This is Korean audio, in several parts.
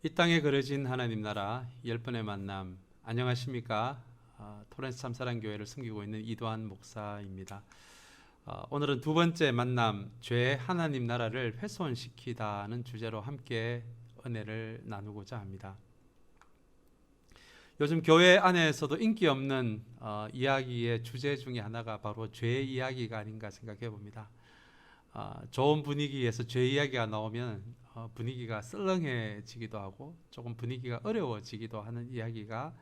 이 땅에 그려진 하나님 나라 10번의 만남. 안녕하십니까? 토렌스 참사랑교회를 섬기고 있는 이도한 목사입니다. 오늘은 두 번째 만남, 죄 하나님 나라를 훼손시키다는 주제로 함께 은혜를 나누고자 합니다. 요즘 교회 안에서도 인기 없는 이야기의 주제 중에 하나가 바로 죄 이야기가 아닌가 생각해 봅니다. 좋은 분위기에서 죄 이야기가 나오면 분위기가 썰렁해지기도 하고 조금 분위기가 어려워지기도 하는 이야기가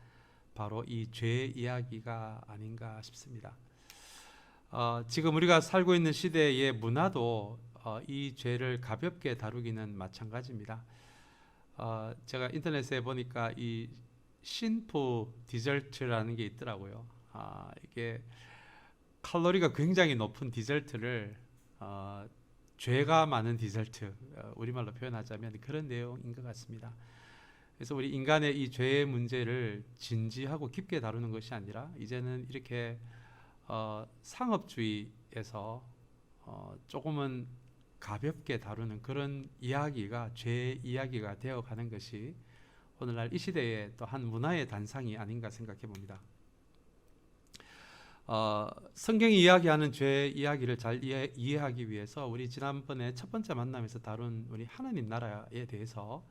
바로 이 죄 이야기가 아닌가 싶습니다. 지금 우리가 살고 있는 시대의 문화도 이 죄를 가볍게 다루기는 마찬가지입니다. 제가 인터넷에 보니까 이 신푸 디저트라는 게 있더라고요. 이게 칼로리가 굉장히 높은 디저트를 죄가 많은 디저트, 우리말로 표현하자면 그런 내용인 것 같습니다. 그래서 우리 인간의 이 죄의 문제를 진지하고 깊게 다루는 것이 아니라 이제는 이렇게 상업주의에서 조금은 가볍게 다루는 그런 이야기가 죄 이야기가 되어가는 것이 오늘날 이 시대의 또 한 문화의 단상이 아닌가 생각해 봅니다. 성경이 이야기하는 죄 이야기를 잘 이해하기 위해서 우리 지난번에 첫 번째 만남에서 다룬 우리 하나님 나라에 대해서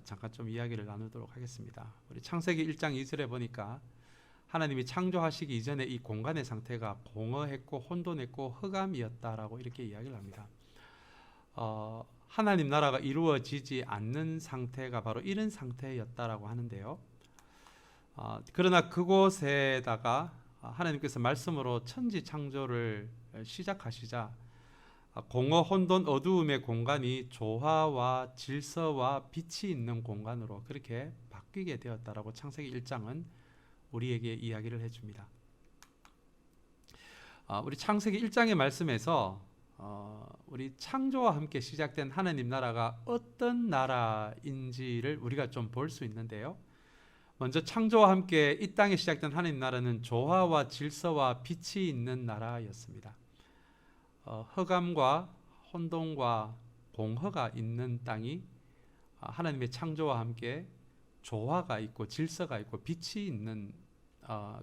잠깐 좀 이야기를 나누도록 하겠습니다. 우리 창세기 1장 2절에 보니까 하나님이 창조하시기 이전에 이 공간의 상태가 공허했고 혼돈했고 흑암이었다라고 이렇게 이야기를 합니다. 하나님 나라가 이루어지지 않는 상태가 바로 이런 상태였다라고 하는데요. 그러나 그곳에다가 하나님께서 말씀으로 천지 창조를 시작하시자 공허 혼돈 어두움의 공간이 조화와 질서와 빛이 있는 공간으로 그렇게 바뀌게 되었다라고 창세기 1장은 우리에게 이야기를 해줍니다. 우리 창세기 1장의 말씀에서 우리 창조와 함께 시작된 하나님 나라가 어떤 나라인지를 우리가 좀 볼 수 있는데요. 먼저 창조와 함께 이 땅에 시작된 하나님 나라는 조화와 질서와 빛이 있는 나라였습니다. 흑암과 혼돈과 공허가 있는 땅이 하나님의 창조와 함께 조화가 있고 질서가 있고 빛이 있는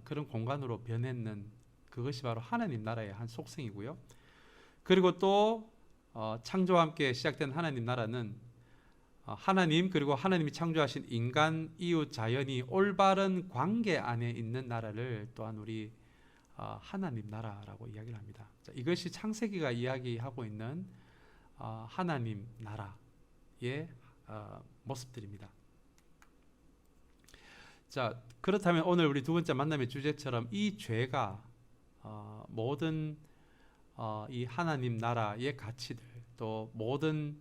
그런 공간으로 변했는 그것이 바로 하나님 나라의 한 속성이고요. 그리고 또 창조와 함께 시작된 하나님 나라는 하나님 그리고 하나님이 창조하신 인간, 이웃, 자연이 올바른 관계 안에 있는 나라를 또한 우리 하나님 나라라고 이야기를 합니다. 자, 이것이 창세기가 이야기하고 있는 하나님 나라의 모습들입니다. 자, 그렇다면 오늘 우리 두 번째 만남의 주제처럼 이 죄가 모든 이 하나님 나라의 가치들 또 모든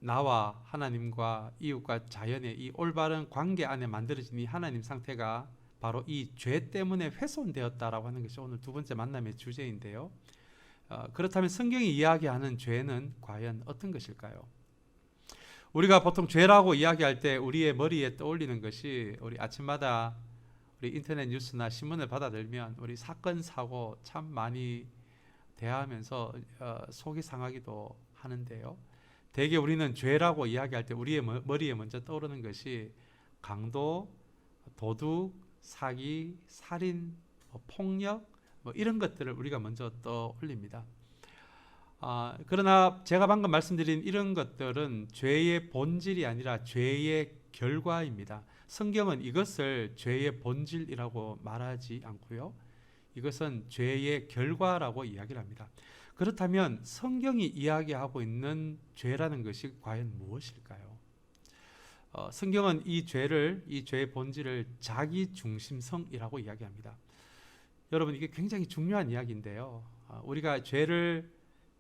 나와 하나님과 이웃과 자연의 이 올바른 관계 안에 만들어진 이 하나님 상태가 바로 이 죄 때문에 훼손되었다라고 하는 것이 오늘 두 번째 만남의 주제인데요. 그렇다면 성경이 이야기하는 죄는 과연 어떤 것일까요? 우리가 보통 죄라고 이야기할 때 우리의 머리에 떠올리는 것이 우리 아침마다 우리 인터넷 뉴스나 신문을 받아들면 우리 사건 사고 참 많이 대하면서 속이 상하기도 하는데요. 대개 우리는 죄라고 이야기할 때 우리의 머리에 먼저 떠오르는 것이 강도, 도둑, 사기, 살인, 폭력 이런 것들을 우리가 먼저 떠올립니다. 그러나 제가 방금 말씀드린 이런 것들은 죄의 본질이 아니라 죄의 결과입니다. 성경은 이것을 죄의 본질이라고 말하지 않고요. 이것은 죄의 결과라고 이야기를 합니다. 그렇다면 성경이 이야기하고 있는 죄라는 것이 과연 무엇일까요? 성경은 이 죄의 본질을 자기중심성이라고 이야기합니다. 여러분, 이게 굉장히 중요한 이야기인데요. 우리가 죄를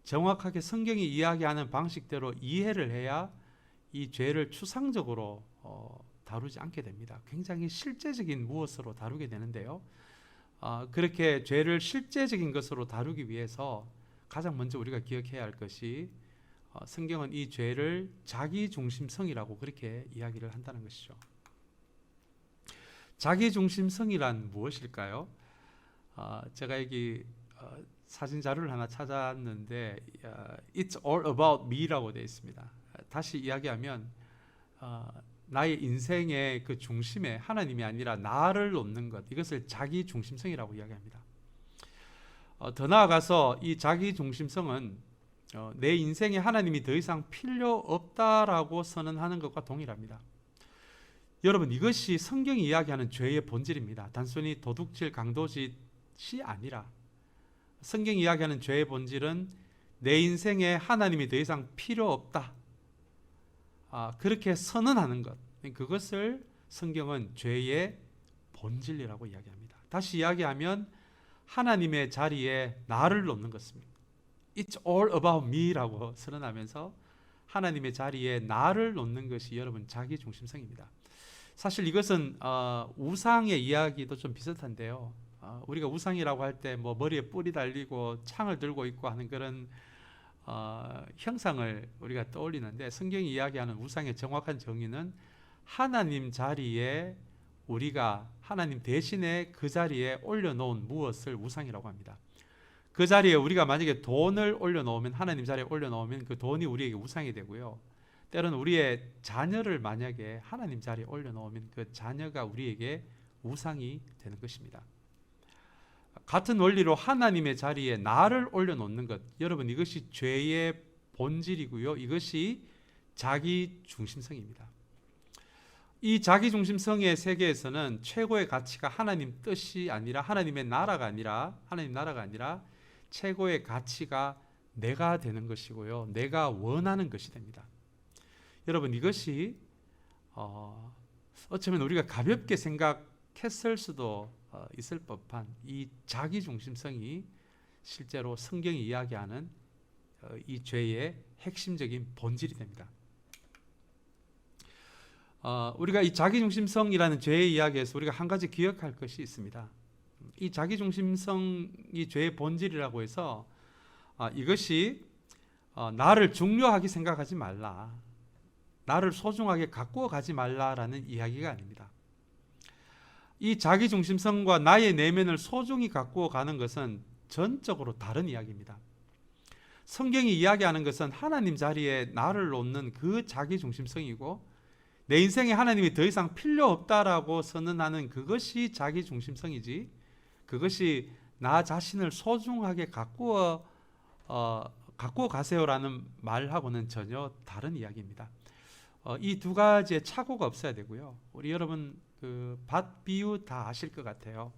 정확하게 성경이 이야기하는 방식대로 이해를 해야 이 죄를 추상적으로 다루지 않게 됩니다. 굉장히 실제적인 무엇으로 다루게 되는데요. 그렇게 죄를 실제적인 것으로 다루기 위해서 가장 먼저 우리가 기억해야 할 것이 성경은 이 죄를 자기중심성이라고 그렇게 이야기를 한다는 것이죠. 자기중심성이란 무엇일까요? 제가 여기 사진 자료를 하나 찾았는데 It's all about me라고 되어 있습니다. 다시 이야기하면 나의 인생의 그 중심에 하나님이 아니라 나를 놓는 것, 이것을 자기 중심성이라고 이야기합니다. 더 나아가서 이 자기 중심성은 내 인생에 하나님이 더 이상 필요 없다라고 선언하는 것과 동일합니다. 여러분, 이것이 성경이 이야기하는 죄의 본질입니다. 단순히 도둑질, 강도짓이 아니라 성경이 이야기하는 죄의 본질은 내 인생에 하나님이 더 이상 필요 없다, 그렇게 선언하는 것, 그것을 성경은 죄의 본질이라고 이야기합니다. 다시 이야기하면 하나님의 자리에 나를 놓는 것입니다. It's all about me라고 선언하면서 하나님의 자리에 나를 놓는 것이 여러분 자기 중심성입니다. 사실 이것은 우상의 이야기도 좀 비슷한데요. 우리가 우상이라고 할 때 뭐 머리에 뿔이 달리고 창을 들고 있고 하는 그런 형상을 우리가 떠올리는데, 성경이 이야기하는 우상의 정확한 정의는 하나님 자리에 우리가 하나님 대신에 그 자리에 올려놓은 무엇을 우상이라고 합니다. 그 자리에 우리가 만약에 돈을 올려놓으면, 하나님 자리에 올려놓으면 그 돈이 우리에게 우상이 되고요, 때로는 우리의 자녀를 만약에 하나님 자리에 올려놓으면 그 자녀가 우리에게 우상이 되는 것입니다. 같은 원리로 하나님의 자리에 나를 올려놓는 것, 여러분 이것이 죄의 본질이고요, 이것이 자기 중심성입니다. 이 자기 중심성의 세계에서는 최고의 가치가 하나님 뜻이 아니라, 하나님의 나라가 아니라, 하나님 나라가 아니라 최고의 가치가 내가 되는 것이고요, 내가 원하는 것이 됩니다. 여러분, 이것이 어쩌면 우리가 가볍게 생각했을 수도 있을 법한 이 자기 중심성이 실제로 성경이 이야기하는 이 죄의 핵심적인 본질이 됩니다. 우리가 이 자기 중심성이라는 죄의 이야기에서 우리가 한 가지 기억할 것이 있습니다. 이 자기 중심성이 죄의 본질이라고 해서 이것이 나를 중요하게 생각하지 말라, 나를 소중하게 가꾸어 가지 말라라는 이야기가 아닙니다. 이 자기 중심성과 나의 내면을 소중히 가꾸어 가는 것은 전적으로 다른 이야기입니다. 성경이 이야기하는 것은 하나님 자리에 나를 놓는 그 자기 중심성이고, 내 인생에 하나님이 더 이상 필요 없다라고 선언하는 그것이 자기 중심성이지, 그것이 나 자신을 소중하게 가꾸어 가세요라는 말하고는 전혀 다른 이야기입니다. 이 두 가지의 착오가 없어야 되고요. 우리 여러분 그 밭 비유 다 아실 것 같아요.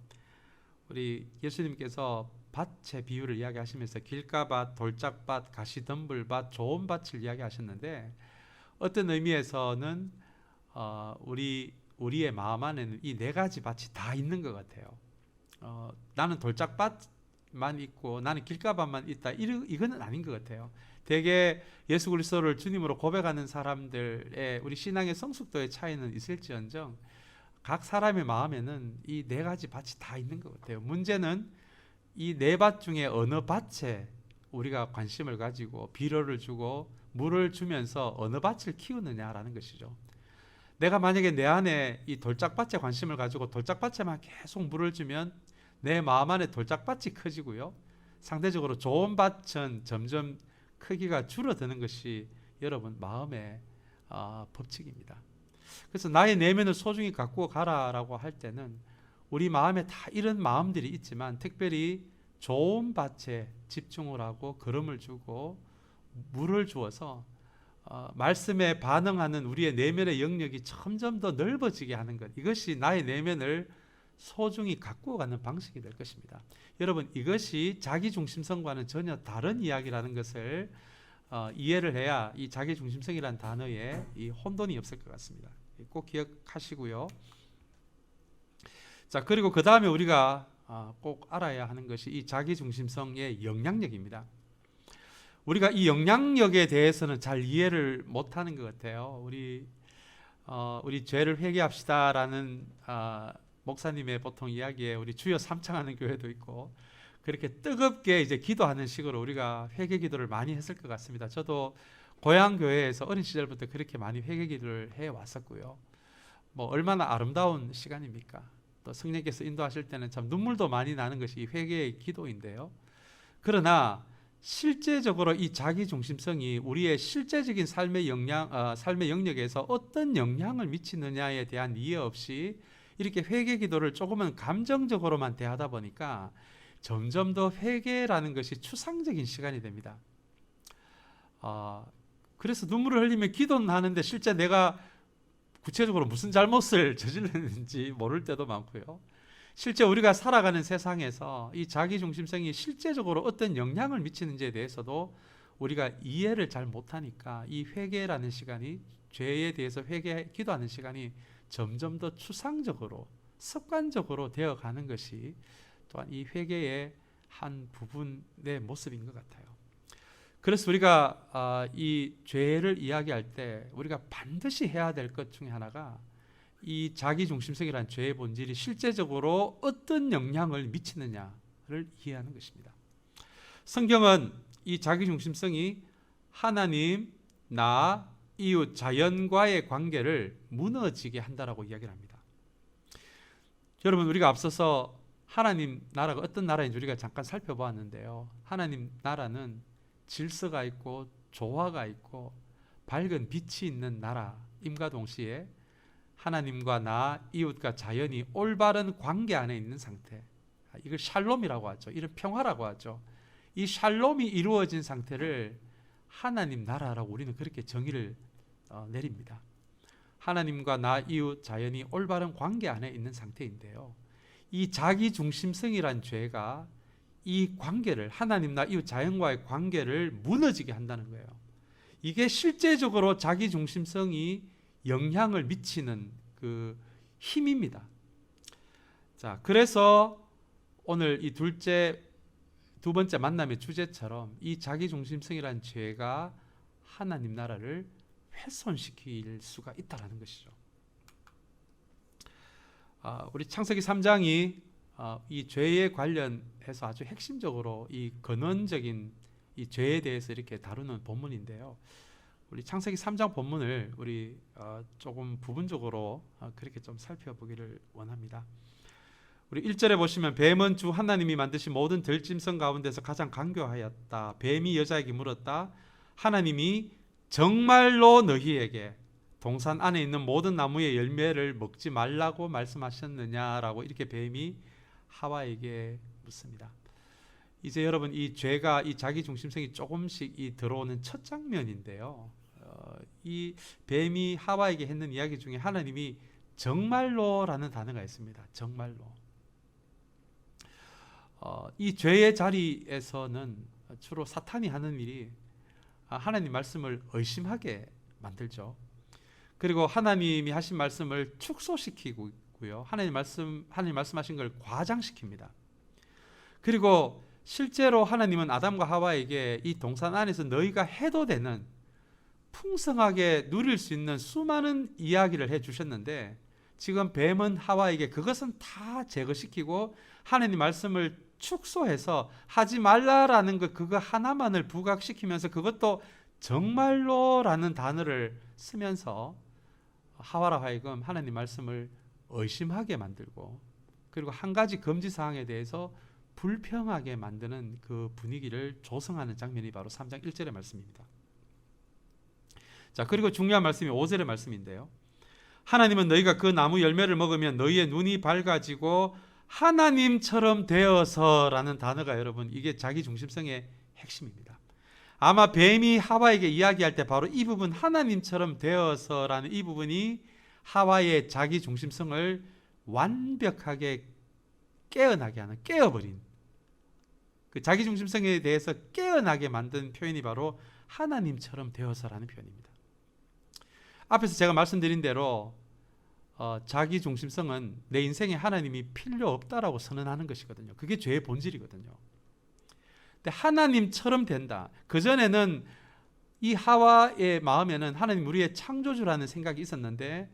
우리 예수님께서 밭의 비유를 이야기하시면서 길가밭, 돌짝밭, 가시덤불밭, 좋은 밭을 이야기하셨는데, 어떤 의미에서는 우리의 마음 안에는 이 네 가지 밭이 다 있는 것 같아요. 나는 돌짝밭만 있고 나는 길가밭만 있다, 이거는 아닌 것 같아요. 대개 예수 그리스도를 주님으로 고백하는 사람들의 우리 신앙의 성숙도의 차이는 있을지언정 각 사람의 마음에는 이 네 가지 밭이 다 있는 것 같아요. 문제는 이 네 밭 중에 어느 밭에 우리가 관심을 가지고 비료를 주고 물을 주면서 어느 밭을 키우느냐라는 것이죠. 내가 만약에 내 안에 이 돌짝밭에 관심을 가지고 돌짝밭에만 계속 물을 주면 내 마음 안에 돌짝밭이 커지고요, 상대적으로 좋은 밭은 점점 크기가 줄어드는 것이 여러분 마음의 법칙입니다. 그래서 나의 내면을 소중히 가꾸어 가라라고 할 때는 우리 마음에 다 이런 마음들이 있지만, 특별히 좋은 밭에 집중을 하고 거름을 주고 물을 주어서 말씀에 반응하는 우리의 내면의 영역이 점점 더 넓어지게 하는 것, 이것이 나의 내면을 소중히 가꾸어 가는 방식이 될 것입니다. 여러분, 이것이 자기 중심성과는 전혀 다른 이야기라는 것을 이해를 해야 이 자기 중심성이라는 단어에 이 혼돈이 없을 것 같습니다. 꼭 기억하시고요. 자, 그리고 그 다음에 우리가 꼭 알아야 하는 것이 이 자기 중심성의 영향력입니다. 우리가 이 영향력에 대해서는 잘 이해를 못하는 것 같아요. 우리 죄를 회개합시다라는 목사님의 보통 이야기에 우리 주여 삼창하는 교회도 있고, 그렇게 뜨겁게 이제 기도하는 식으로 우리가 회개 기도를 많이 했을 것 같습니다. 저도 고향 교회에서 어린 시절부터 그렇게 많이 회개 기도를 해 왔었고요. 뭐 얼마나 아름다운 시간입니까? 또 성령께서 인도하실 때는 참 눈물도 많이 나는 것이 이 회개의 기도인데요. 그러나 실제적으로 이 자기 중심성이 우리의 실제적인 삶의 삶의 영역에서 어떤 영향을 미치느냐에 대한 이해 없이 이렇게 회개 기도를 조금은 감정적으로만 대하다 보니까 점점 더 회개라는 것이 추상적인 시간이 됩니다. 그래서 눈물을 흘리며 기도는 하는데 실제 내가 구체적으로 무슨 잘못을 저질렀는지 모를 때도 많고요. 실제 우리가 살아가는 세상에서 이 자기중심성이 실제적으로 어떤 영향을 미치는지에 대해서도 우리가 이해를 잘 못하니까 이 회개라는 시간이, 죄에 대해서 기도하는 시간이 점점 더 추상적으로 습관적으로 되어가는 것이 또한 이 회개의 한 부분의 모습인 것 같아요. 그래서 우리가 이 죄를 이야기할 때 우리가 반드시 해야 될 것 중에 하나가 이 자기중심성이라는 죄의 본질이 실제적으로 어떤 영향을 미치느냐를 이해하는 것입니다. 성경은 이 자기중심성이 하나님, 나, 이웃, 자연과의 관계를 무너지게 한다라고 이야기를 합니다. 여러분, 우리가 앞서서 하나님 나라가 어떤 나라인지 우리가 잠깐 살펴보았는데요. 하나님 나라는 질서가 있고 조화가 있고 밝은 빛이 있는 나라임과 동시에 하나님과 나, 이웃과 자연이 올바른 관계 안에 있는 상태, 이걸 샬롬이라고 하죠. 이런 평화라고 하죠. 이 샬롬이 이루어진 상태를 하나님 나라라고 우리는 그렇게 정의를 내립니다. 하나님과 나, 이웃, 자연이 올바른 관계 안에 있는 상태인데요. 이 자기중심성이란 죄가 이 관계를, 하나님, 나, 이웃, 자연과의 관계를 무너지게 한다는 거예요. 이게 실제적으로 자기중심성이 영향을 미치는 그 힘입니다. 자, 그래서 오늘 이 두 번째 만남의 주제처럼 이 자기중심성이란 죄가 하나님 나라를 훼손시킬 수가 있다는 것이죠. 우리 창세기 3장이 이 죄에 관련해서 아주 핵심적으로 이 근원적인 이 죄에 대해서 이렇게 다루는 본문인데요. 우리 창세기 3장 본문을 우리 조금 부분적으로 그렇게 좀 살펴보기를 원합니다. 우리 1절에 보시면 뱀은 주 하나님이 만드신 모든 들짐승 가운데서 가장 간교하였다. 뱀이 여자에게 물었다. 하나님이 정말로 너희에게 동산 안에 있는 모든 나무의 열매를 먹지 말라고 말씀하셨느냐라고 이렇게 뱀이 하와에게 묻습니다. 이제 여러분, 이 죄가, 이 자기중심성이 조금씩 들어오는 첫 장면인데요. 이 뱀이 하와에게 했는 이야기 중에 하나님이 정말로라는 단어가 있습니다. 정말로. 이 죄의 자리에서는 주로 사탄이 하는 일이 하나님 말씀을 의심하게 만들죠. 그리고 하나님이 하신 말씀을 축소시키고요. 하나님 말씀하신 걸 과장시킵니다. 그리고 실제로 하나님은 아담과 하와에게 이 동산 안에서 너희가 해도 되는, 풍성하게 누릴 수 있는 수많은 이야기를 해주셨는데, 지금 뱀은 하와에게 그것은 다 제거시키고 하나님 말씀을 축소해서 하지 말라라는 그거 하나만을 부각시키면서 그것도 정말로라는 단어를 쓰면서 하와라 하여금 하나님 말씀을 의심하게 만들고, 그리고 한 가지 금지사항에 대해서 불평하게 만드는 그 분위기를 조성하는 장면이 바로 3장 1절의 말씀입니다. 자, 그리고 중요한 말씀이 5절의 말씀인데요. 하나님은 너희가 그 나무 열매를 먹으면 너희의 눈이 밝아지고 하나님처럼 되어서라는 단어가, 여러분, 이게 자기중심성의 핵심입니다. 아마 뱀이 하와에게 이야기할 때 바로 이 부분, 하나님처럼 되어서라는 이 부분이 하와의 자기중심성을 완벽하게 깨어나게 하는, 깨어버린, 그 자기중심성에 대해서 깨어나게 만든 표현이 바로 하나님처럼 되어서라는 표현입니다. 앞에서 제가 말씀드린 대로 자기중심성은 내 인생에 하나님이 필요 없다라고 선언하는 것이거든요. 그게 죄의 본질이거든요. 근데 하나님처럼 된다. 그전에는 이 하와의 마음에는 하나님 우리의 창조주라는 생각이 있었는데,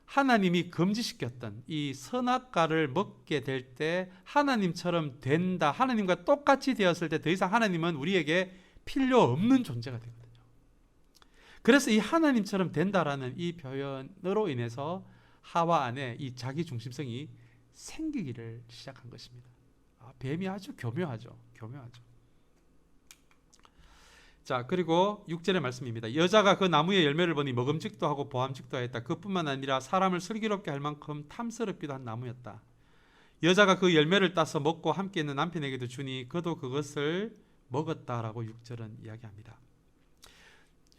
하나님이 금지시켰던 이 선악과를 먹게 될 때 하나님처럼 된다, 하나님과 똑같이 되었을 때 더 이상 하나님은 우리에게 필요 없는 존재가 되거든요. 그래서 이 하나님처럼 된다라는 이 표현으로 인해서 하와 안에 이 자기중심성이 생기기를 시작한 것입니다. 뱀이 아주 교묘하죠. 자, 그리고 6절의 말씀입니다. 여자가 그 나무의 열매를 보니 먹음직도 하고 보암직도 하였다. 그뿐만 아니라 사람을 슬기롭게 할 만큼 탐스럽기도 한 나무였다. 여자가 그 열매를 따서 먹고 함께 있는 남편에게도 주니 그도 그것을 먹었다라고 6절은 이야기합니다.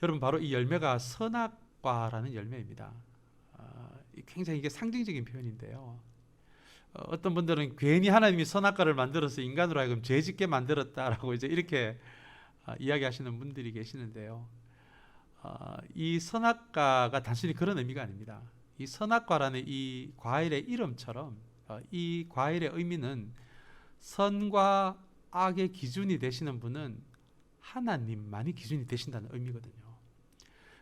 여러분, 바로 이 열매가 선악과라는 열매입니다. 굉장히 이게 상징적인 표현인데요. 어떤 분들은 괜히 하나님이 선악과를 만들어서 인간으로 하여금 죄짓게 만들었다라고 이제 이렇게 이야기하시는 분들이 계시는데요. 이 선악과가 단순히 그런 의미가 아닙니다. 이 선악과라는 이 과일의 이름처럼 이 과일의 의미는 선과 악의 기준이 되시는 분은 하나님만이 기준이 되신다는 의미거든요.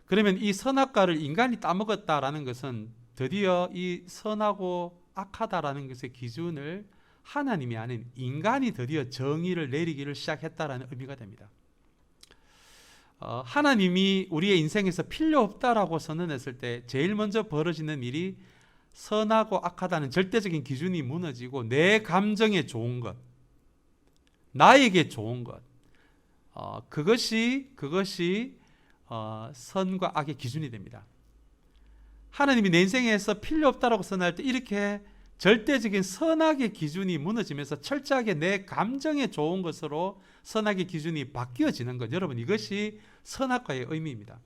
그러면 이 선악과를 인간이 따먹었다라는 것은 드디어 이 선하고 악하다라는 것의 기준을 하나님이 아닌 인간이 드디어 정의를 내리기를 시작했다라는 의미가 됩니다. 하나님이 우리의 인생에서 필요 없다라고 선언했을 때 제일 먼저 벌어지는 일이 선하고 악하다는 절대적인 기준이 무너지고 내 감정에 좋은 것, 나에게 좋은 것, 그것이 선과 악의 기준이 됩니다. 하나님이 내 인생에서 필요 없다라고 선언할 때 이렇게 절대적인 선악의 기준이 무너지면서 철저하게 내 감정에 좋은 것으로 선악의 기준이 바뀌어지는 것, 여러분, 이것이 선악과의 의미입니다.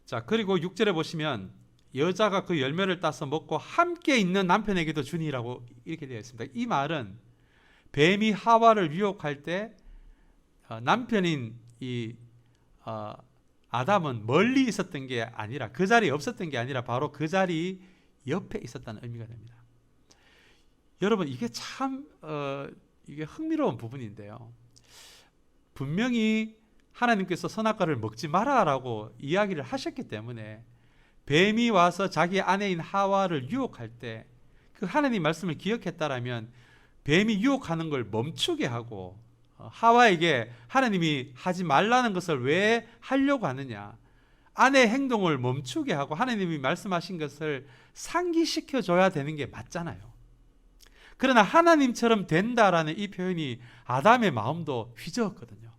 자, 그리고 6절에 보시면 여자가 그 열매를 따서 먹고 함께 있는 남편에게도 주니라고 이렇게 되어 있습니다. 이 말은 뱀이 하와를 유혹할 때 남편인 이 아담은 멀리 있었던 게 아니라, 그 자리에 없었던 게 아니라 바로 그 자리 옆에 있었다는 의미가 됩니다. 여러분, 이게 참 이게 흥미로운 부분인데요. 분명히 하나님께서 선악과를 먹지 마라라고 이야기를 하셨기 때문에 뱀이 와서 자기 아내인 하와를 유혹할 때 그 하나님 말씀을 기억했다라면 뱀이 유혹하는 걸 멈추게 하고 하와에게 하나님이 하지 말라는 것을 왜 하려고 하느냐, 아내의 행동을 멈추게 하고 하나님이 말씀하신 것을 상기시켜 줘야 되는 게 맞잖아요. 그러나 하나님처럼 된다라는 이 표현이 아담의 마음도 휘저었거든요.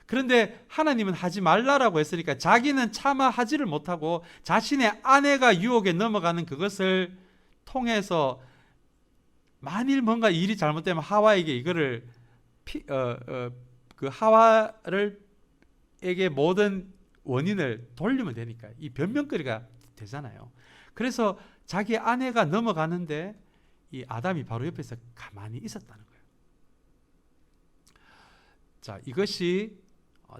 그런데 하나님은 하지 말라라고 했으니까 자기는 차마 하지를 못하고 자신의 아내가 유혹에 넘어가는 그것을 통해서 만일 뭔가 일이 잘못되면 하와에게 이거를 그 하와에게 모든 원인을 돌리면 되니까 이 변명거리가 되잖아요. 그래서 자기 아내가 넘어가는데 이 아담이 바로 옆에서 가만히 있었다는 거예요. 자, 이것이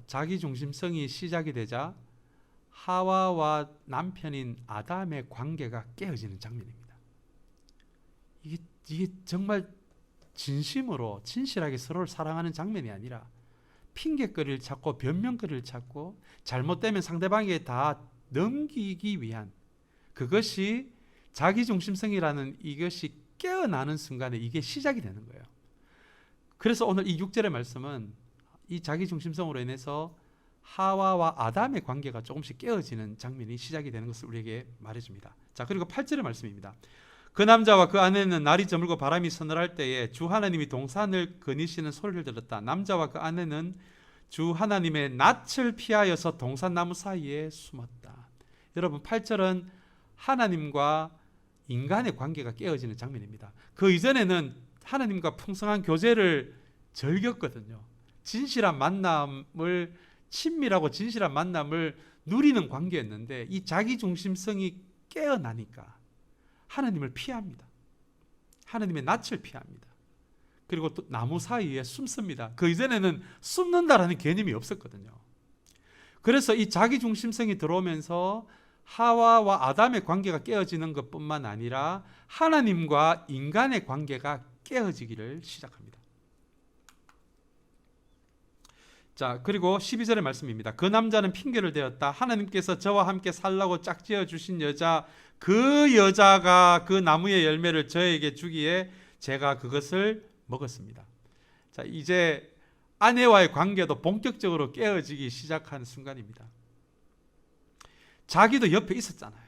자기중심성이 시작이 되자 하와와 남편인 아담의 관계가 깨어지는 장면입니다. 이게 정말 진심으로 진실하게 서로를 사랑하는 장면이 아니라 핑계거리를 찾고 변명거리를 찾고 잘못되면 상대방에게 다 넘기기 위한, 그것이 자기중심성이라는 이것이 깨어나는 순간에 이게 시작이 되는 거예요. 그래서 오늘 이 6절의 말씀은 이 자기중심성으로 인해서 하와와 아담의 관계가 조금씩 깨어지는 장면이 시작이 되는 것을 우리에게 말해줍니다. 자, 그리고 8절의 말씀입니다. 그 남자와 그 아내는 날이 저물고 바람이 서늘할 때에 주 하나님이 동산을 거니시는 소리를 들었다. 남자와 그 아내는 주 하나님의 낯을 피하여서 동산나무 사이에 숨었다. 여러분, 8절은 하나님과 인간의 관계가 깨어지는 장면입니다. 그 이전에는 하나님과 풍성한 교제를 즐겼거든요. 진실한 만남을, 친밀하고 진실한 만남을 누리는 관계였는데 이 자기중심성이 깨어나니까 하나님을 피합니다. 하나님의 낯을 피합니다. 그리고 또 나무 사이에 숨습니다. 그 이전에는 숨는다라는 개념이 없었거든요. 그래서 이 자기중심성이 들어오면서 하와와 아담의 관계가 깨어지는 것뿐만 아니라 하나님과 인간의 관계가 깨어지기를 시작합니다. 자, 그리고 12절의 말씀입니다. 그 남자는 핑계를 대었다. 하나님께서 저와 함께 살라고 짝지어 주신 여자, 그 여자가 그 나무의 열매를 저에게 주기에 제가 그것을 먹었습니다. 자, 이제 아내와의 관계도 본격적으로 깨어지기 시작하는 순간입니다. 자기도 옆에 있었잖아요.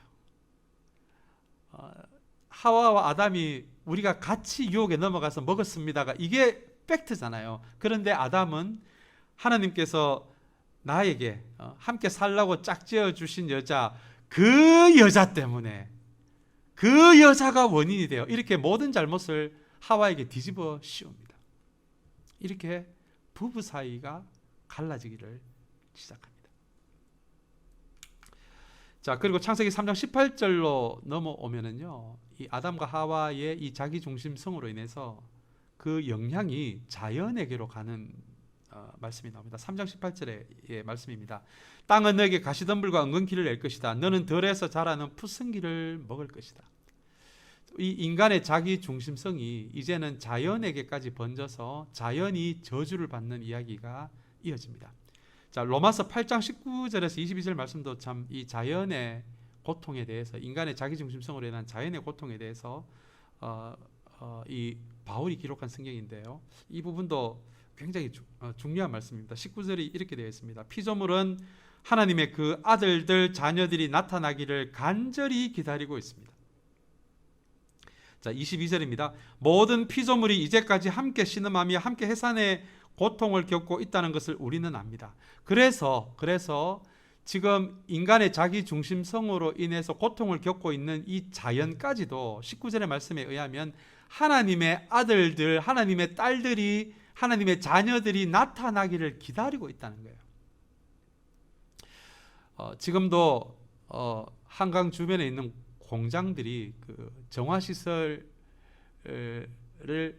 하와와 아담이 우리가 같이 유혹에 넘어가서 먹었습니다가 이게 팩트잖아요. 그런데 아담은 하나님께서 나에게 함께 살라고 짝지어 주신 여자, 그 여자 때문에, 그 여자가 원인이 돼요. 이렇게 모든 잘못을 하와에게 뒤집어 씌웁니다. 이렇게 부부 사이가 갈라지기를 시작합니다. 자, 그리고 창세기 3장 18절로 넘어오면은요, 이 아담과 하와의 이 자기 중심성으로 인해서 그 영향이 자연에게로 가는 말씀이 나옵니다. 3장 18절의 말씀입니다. 땅은 너에게 가시덤불과 은근 길을 낼 것이다. 너는 들에서 자라는 푸승기를 먹을 것이다. 이 인간의 자기 중심성이 이제는 자연에게까지 번져서 자연이 저주를 받는 이야기가 이어집니다. 자, 로마서 8장 19절에서 22절 말씀도 참 이 자연의 고통에 대해서, 인간의 자기 중심성으로 인한 자연의 고통에 대해서 이 바울이 기록한 성경인데요. 이 부분도 굉장히 중요한 말씀입니다. 19절이 이렇게 되어 있습니다. 피조물은 하나님의 그 아들들 자녀들이 나타나기를 간절히 기다리고 있습니다. 자, 22절입니다. 모든 피조물이 이제까지 함께 신음하며 함께 해산의 고통을 겪고 있다는 것을 우리는 압니다. 그래서 지금 인간의 자기 중심성으로 인해서 고통을 겪고 있는 이 자연까지도 19절의 말씀에 의하면 하나님의 아들들, 하나님의 딸들이, 하나님의 자녀들이 나타나기를 기다리고 있다는 거예요. 지금도 한강 주변에 있는 공장들이 그 정화시설을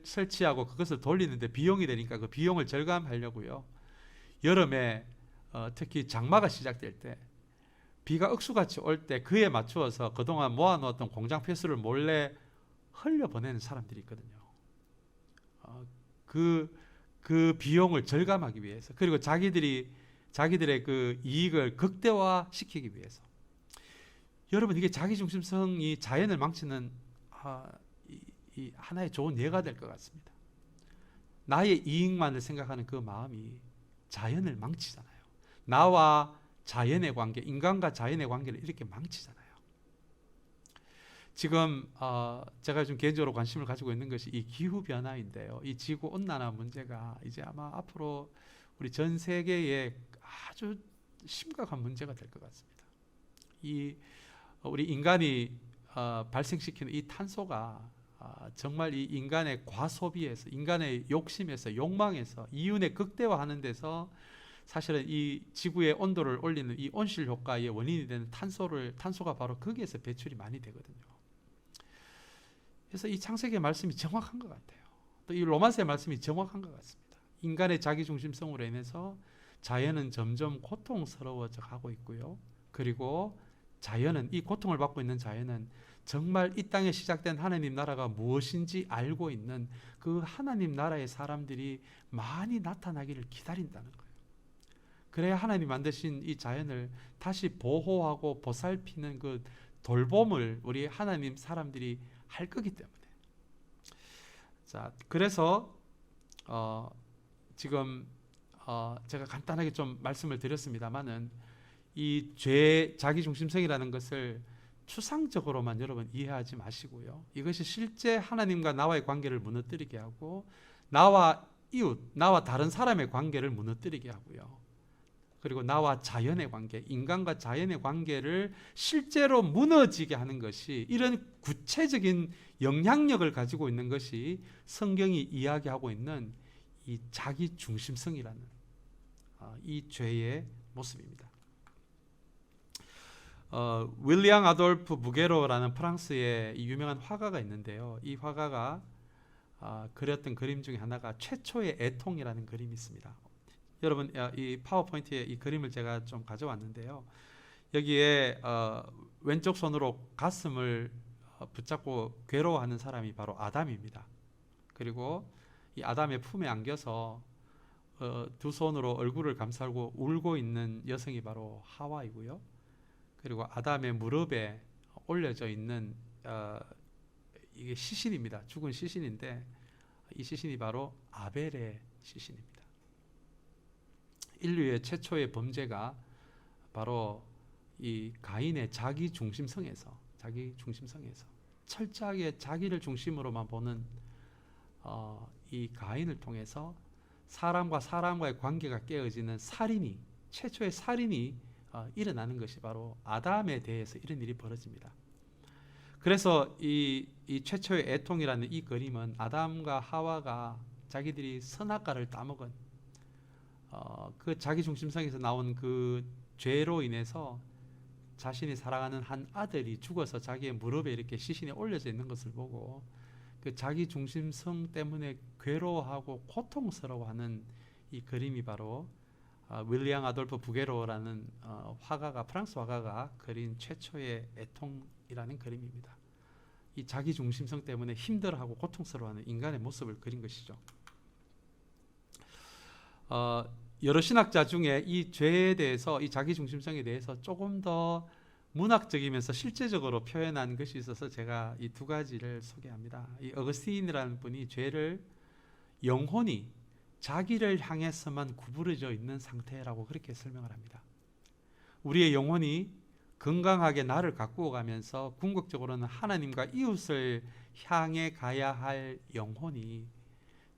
설치하고 그것을 돌리는데 비용이 되니까 그 비용을 절감하려고요, 여름에 특히 장마가 시작될 때, 비가 억수같이 올 때 그에 맞추어서 그동안 모아놓았던 공장 폐수를 몰래 흘려보내는 사람들이 있거든요. 그 비용을 절감하기 위해서, 그리고 자기들의 그 이익을 극대화시키기 위해서. 여러분, 이게 자기중심성이 자연을 망치는 이 하나의 좋은 예가 될 것 같습니다. 나의 이익만을 생각하는 그 마음이 자연을 망치잖아요. 나와 자연의 관계, 인간과 자연의 관계를 이렇게 망치잖아요. 지금 제가 좀 개인적으로 관심을 가지고 있는 것이 이 기후변화인데요. 이 지구온난화 문제가 이제 아마 앞으로 우리 전 세계에 아주 심각한 문제가 될 것 같습니다. 우리 인간이 발생시키는 이 탄소가 정말 이 인간의 과소비에서, 인간의 욕심에서, 욕망에서, 이윤의 극대화하는 데서 사실은 이 지구의 온도를 올리는 이 온실 효과의 원인이 되는 탄소가 바로 거기에서 배출이 많이 되거든요. 그래서 이 창세기의 말씀이 정확한 것 같아요. 또 이 로마서의 말씀이 정확한 것 같습니다. 인간의 자기중심성으로 인해서 자연은 점점 고통스러워져 가고 있고요. 그리고 자연은, 이 고통을 받고 있는 자연은 정말 이 땅에 시작된 하나님 나라가 무엇인지 알고 있는 그 하나님 나라의 사람들이 많이 나타나기를 기다린다는 거예요. 그래야 하나님 만드신 이 자연을 다시 보호하고 보살피는 그 돌봄을 우리 하나님 사람들이 할 거기 때문에. 자, 그래서 지금 제가 간단하게 좀 말씀을 드렸습니다만은 이 죄, 자기중심성이라는 것을 추상적으로만 여러분 이해하지 마시고요. 이것이 실제 하나님과 나와의 관계를 무너뜨리게 하고, 나와 이웃, 나와 다른 사람의 관계를 무너뜨리게 하고요. 그리고 나와 자연의 관계, 인간과 자연의 관계를 실제로 무너지게 하는 것이, 이런 구체적인 영향력을 가지고 있는 것이 성경이 이야기하고 있는 이 자기중심성이라는 이 죄의 모습입니다. 윌리앙 아돌프 무게로라는 프랑스의 유명한 화가가 있는데요. 이 화가가 그렸던 그림 중에 하나가 최초의 애통이라는 그림이 있습니다. 여러분, 이 파워포인트에 이 그림을 제가 좀 가져왔는데요. 여기에 왼쪽 손으로 가슴을 붙잡고 괴로워하는 사람이 바로 아담입니다. 그리고 이 아담의 품에 안겨서 두 손으로 얼굴을 감싸고 울고 있는 여성이 바로 하와이고요. 그리고 아담의 무릎에 올려져 있는 이게 시신입니다. 죽은 시신인데 이 시신이 바로 아벨의 시신입니다. 인류의 최초의 범죄가 바로 이 가인의 자기중심성에서 철저하게 자기를 중심으로만 보는 이 가인을 통해서 사람과 사람과의 관계가 깨어지는 살인이, 최초의 살인이 일어나는 것이 바로 아담에 대해서 이런 일이 벌어집니다. 그래서 이 최초의 애통이라는 이 그림은 아담과 하와가 자기들이 선악과를 따먹은 그 자기중심성에서 나온 그 죄로 인해서 자신이 사랑하는 한 아들이 죽어서 자기의 무릎에 이렇게 시신이 올려져 있는 것을 보고 그 자기중심성 때문에 괴로워하고 고통스러워하는 이 그림이 바로 윌리엄 아돌프 부게로라는 화가가, 프랑스 화가가 그린 최초의 애통이라는 그림입니다. 이 자기중심성 때문에 힘들어하고 고통스러워하는 인간의 모습을 그린 것이죠. 여러 신학자 중에 이 죄에 대해서, 이 자기중심성에 대해서 조금 더 문학적이면서 실제적으로 표현한 것이 있어서 제가 이 두 가지를 소개합니다. 이 어거스틴이라는 분이 죄를 영혼이 자기를 향해서만 구부러져 있는 상태라고 그렇게 설명을 합니다. 우리의 영혼이 건강하게 나를 가꾸어 가면서 궁극적으로는 하나님과 이웃을 향해 가야 할 영혼이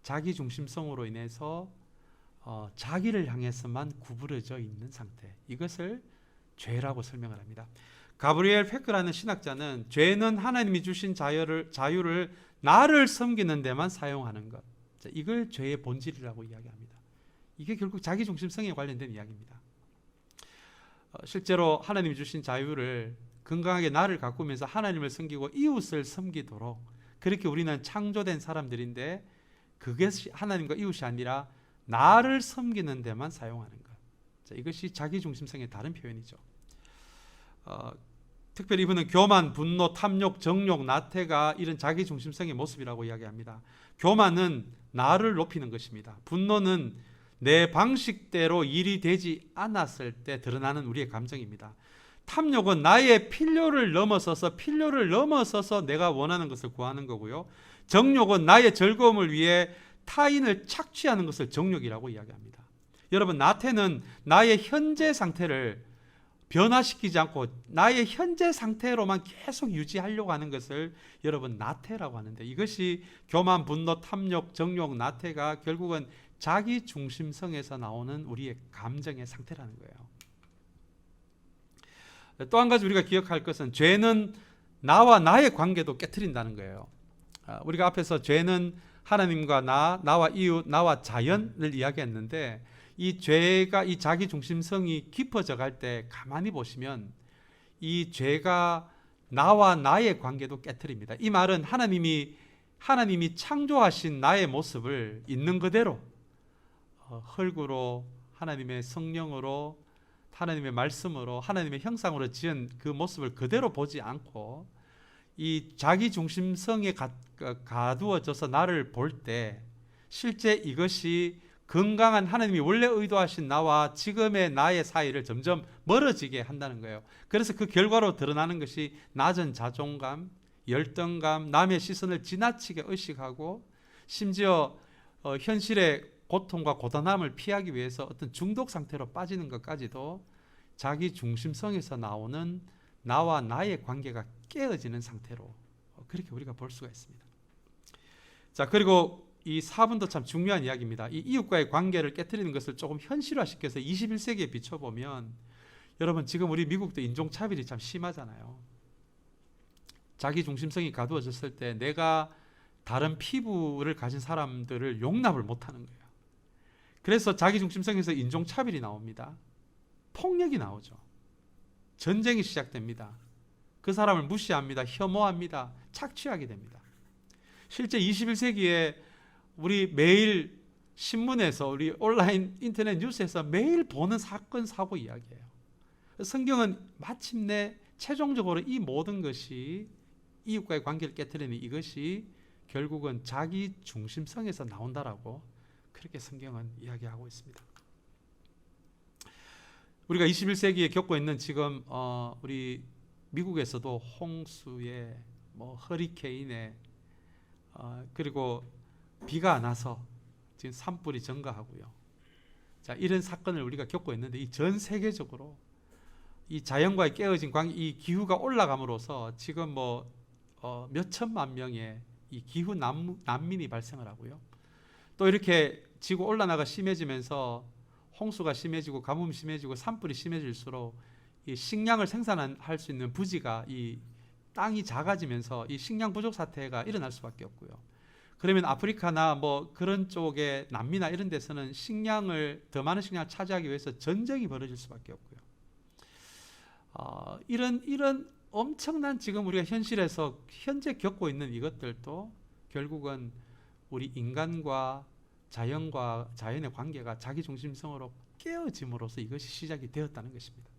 자기중심성으로 인해서 자기를 향해서만 구부러져 있는 상태, 이것을 죄라고 설명을 합니다. 가브리엘 페크라는 신학자는 죄는 하나님이 주신 자유를 나를 섬기는 데만 사용하는 것, 이걸 죄의 본질이라고 이야기합니다. 이게 결국 자기중심성에 관련된 이야기입니다. 실제로 하나님이 주신 자유를 건강하게 나를 가꾸면서 하나님을 섬기고 이웃을 섬기도록, 그렇게 우리는 창조된 사람들인데 그것이 하나님과 이웃이 아니라 나를 섬기는 데만 사용하는 것, 이것이 자기중심성의 다른 표현이죠. 특별히 이분은 교만, 분노, 탐욕, 정욕, 나태가 이런 자기중심성의 모습이라고 이야기합니다. 교만은 나를 높이는 것입니다. 분노는 내 방식대로 일이 되지 않았을 때 드러나는 우리의 감정입니다. 탐욕은 나의 필요를 넘어서서 내가 원하는 것을 구하는 거고요. 정욕은 나의 즐거움을 위해 타인을 착취하는 것을 정욕이라고 이야기합니다. 여러분, 나태는 나의 현재 상태를 변화시키지 않고 나의 현재 상태로만 계속 유지하려고 하는 것을 여러분 나태라고 하는데, 이것이 교만, 분노, 탐욕, 정욕, 나태가 결국은 자기 중심성에서 나오는 우리의 감정의 상태라는 거예요. 또 한 가지 우리가 기억할 것은 죄는 나와 나의 관계도 깨트린다는 거예요. 우리가 앞에서 죄는 하나님과 나와 이웃, 나와 자연을 이야기했는데, 이 죄가, 이 자기 중심성이 깊어져 갈 때 가만히 보시면 이 죄가 나와 나의 관계도 깨트립니다. 이 말은 하나님이 창조하신 나의 모습을 있는 그대로 흙으로, 하나님의 성령으로, 하나님의 말씀으로, 하나님의 형상으로 지은 그 모습을 그대로 보지 않고 이 자기 중심성에 가두어져서 나를 볼 때 실제 이것이 건강한 하나님이 원래 의도하신 나와 지금의 나의 사이를 점점 멀어지게 한다는 거예요. 그래서 그 결과로 드러나는 것이 낮은 자존감, 열등감, 남의 시선을 지나치게 의식하고 심지어 현실의 고통과 고단함을 피하기 위해서 어떤 중독 상태로 빠지는 것까지도 자기 중심성에서 나오는 나와 나의 관계가 깨어지는 상태로 그렇게 우리가 볼 수가 있습니다. 자, 그리고 이 4분도 참 중요한 이야기입니다. 이 이웃과의 관계를 깨트리는 것을 조금 현실화시켜서 21세기에 비춰보면, 여러분 지금 우리 미국도 인종차별이 참 심하잖아요. 자기 중심성이 가두어졌을 때 내가 다른 피부를 가진 사람들을 용납을 못하는 거예요. 그래서 자기 중심성에서 인종차별이 나옵니다. 폭력이 나오죠. 전쟁이 시작됩니다. 그 사람을 무시합니다. 혐오합니다. 착취하게 됩니다. 실제 21세기에 우리 매일 신문에서, 우리 온라인 인터넷 뉴스에서 매일 보는 사건, 사고 이야기예요. 성경은 마침내 최종적으로 이 모든 것이 이웃과의 관계를 깨트리는 이것이 결국은 자기 중심성에서 나온다라고 그렇게 성경은 이야기하고 있습니다. 우리가 21세기에 겪고 있는 지금 우리 미국에서도 홍수에 허리케인에 그리고 비가 안 와서 지금 산불이 증가하고요. 자, 이런 사건을 우리가 겪고 있는데, 이 전 세계적으로 이 자연과의 깨어진 관계, 이 기후가 올라감으로써 지금 몇 천만 명의 이 기후 난민이 발생을 하고요. 또 이렇게 지구 온난화가 심해지면서 홍수가 심해지고 가뭄이 심해지고 산불이 심해질수록 이 식량을 생산할 수 있는 부지가 이 땅이 작아지면서 이 식량 부족 사태가 일어날 수밖에 없고요. 그러면 아프리카나 뭐 그런 쪽에 남미나 이런 데서는 더 많은 식량을 차지하기 위해서 전쟁이 벌어질 수밖에 없고요. 이런 엄청난 지금 우리가 현실에서 현재 겪고 있는 이것들도 결국은 우리 인간과 자연의 관계가 자기중심성으로 깨어짐으로써 이것이 시작이 되었다는 것입니다.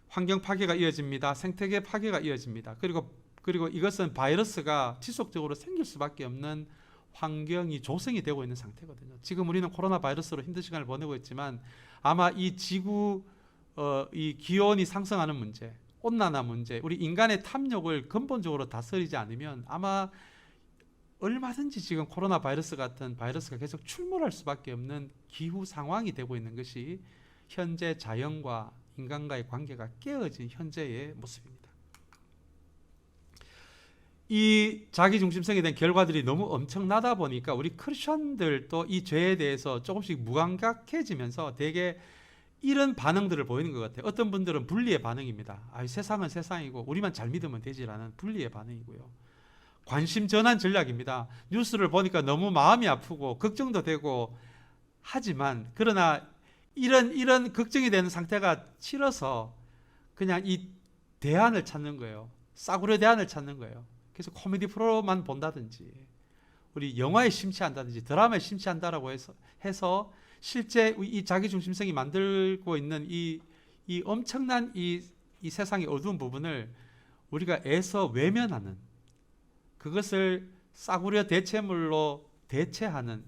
환경 파괴가 이어집니다. 생태계 파괴가 이어집니다. 그리고 이것은 바이러스가 지속적으로 생길 수밖에 없는 환경이 조성이 되고 있는 상태거든요. 지금 우리는 코로나 바이러스로 힘든 시간을 보내고 있지만 아마 이 지구 이 기온이 상승하는 문제, 온난화 문제, 우리 인간의 탐욕을 근본적으로 다스리지 않으면 아마 얼마든지 지금 코로나 바이러스 같은 바이러스가 계속 출몰할 수밖에 없는 기후 상황이 되고 있는 것이 현재 자연과 인간과의 관계가 깨어진 현재의 모습입니다. 이 자기중심성에 대한 결과들이 너무 엄청나다 보니까 우리 크리스천들도 이 죄에 대해서 조금씩 무감각해지면서 되게 이런 반응들을 보이는 것 같아요. 어떤 분들은 분리의 반응입니다. 세상은 세상이고 우리만 잘 믿으면 되지라는 분리의 반응이고요. 관심 전환 전략입니다. 뉴스를 보니까 너무 마음이 아프고 걱정도 되고 하지만 그러나 이런 걱정이 되는 상태가 싫어서 그냥 이 대안을 찾는 거예요. 싸구려 대안을 찾는 거예요. 그래서 코미디 프로만 본다든지 우리 영화에 심취한다든지 드라마에 심취한다라고 해서 실제 이 자기중심성이 만들고 있는 이 엄청난 이 세상의 어두운 부분을 우리가 애써 외면하는, 그것을 싸구려 대체물로 대체하는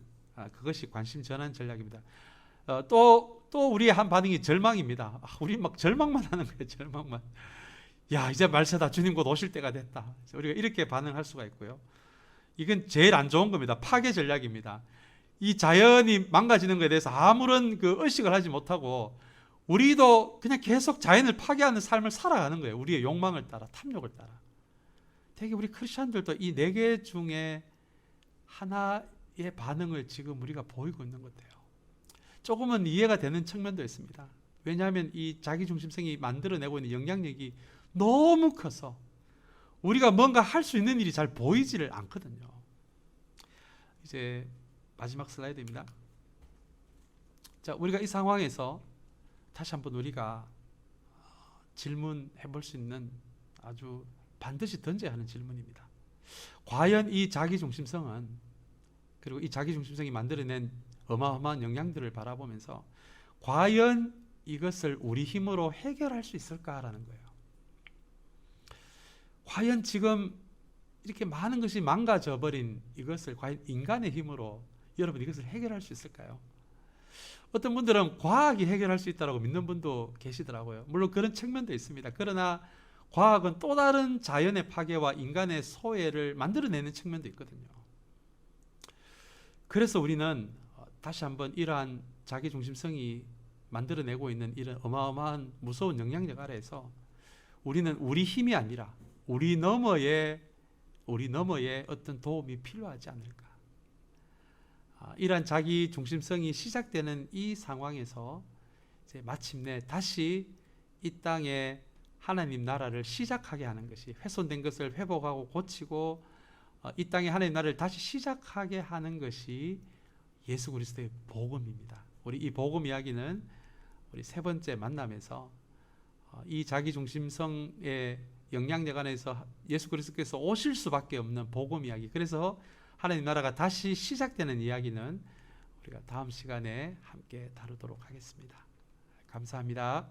그것이 관심 전환 전략입니다. 또 우리의 한 반응이 절망입니다. 우리 막 절망만 하는 거예요. 절망만. 야, 이제 말세다. 주님 곧 오실 때가 됐다. 우리가 이렇게 반응할 수가 있고요. 이건 제일 안 좋은 겁니다. 파괴 전략입니다. 이 자연이 망가지는 것에 대해서 아무런 의식을 하지 못하고 우리도 그냥 계속 자연을 파괴하는 삶을 살아가는 거예요. 우리의 욕망을 따라, 탐욕을 따라. 되게 우리 크리스천들도 이 4개 중에 하나의 반응을 지금 우리가 보이고 있는 것 같아요. 조금은 이해가 되는 측면도 있습니다. 왜냐하면 이 자기중심성이 만들어내고 있는 영향력이 너무 커서 우리가 뭔가 할 수 있는 일이 잘 보이지를 않거든요. 이제 마지막 슬라이드입니다. 자, 우리가 이 상황에서 다시 한번 우리가 질문해 볼 수 있는 아주 반드시 던져야 하는 질문입니다. 과연 이 자기중심성은, 그리고 이 자기중심성이 만들어낸 어마어마한 영향들을 바라보면서 과연 이것을 우리 힘으로 해결할 수 있을까라는 거예요. 과연 지금 이렇게 많은 것이 망가져 버린 이것을 과연 인간의 힘으로 여러분 이것을 해결할 수 있을까요? 어떤 분들은 과학이 해결할 수 있다고 믿는 분도 계시더라고요. 물론 그런 측면도 있습니다. 그러나 과학은 또 다른 자연의 파괴와 인간의 소외를 만들어내는 측면도 있거든요. 그래서 우리는 다시 한번 이러한 자기중심성이 만들어내고 있는 이런 어마어마한 무서운 영향력 아래에서 우리는 우리 힘이 아니라 우리 너머에 어떤 도움이 필요하지 않을까. 이러한 자기중심성이 시작되는 이 상황에서 이제 마침내 다시 이 땅에 하나님 나라를 시작하게 하는 것이, 훼손된 것을 회복하고 고치고 이 땅에 하나님 나라를 다시 시작하게 하는 것이 예수 그리스도의 복음입니다. 우리 이 복음 이야기는 우리 3번째 만남에서 이 자기중심성의 영향력 안에서 예수 그리스도께서 오실 수밖에 없는 복음 이야기, 그래서 하나님 나라가 다시 시작되는 이야기는 우리가 다음 시간에 함께 다루도록 하겠습니다. 감사합니다.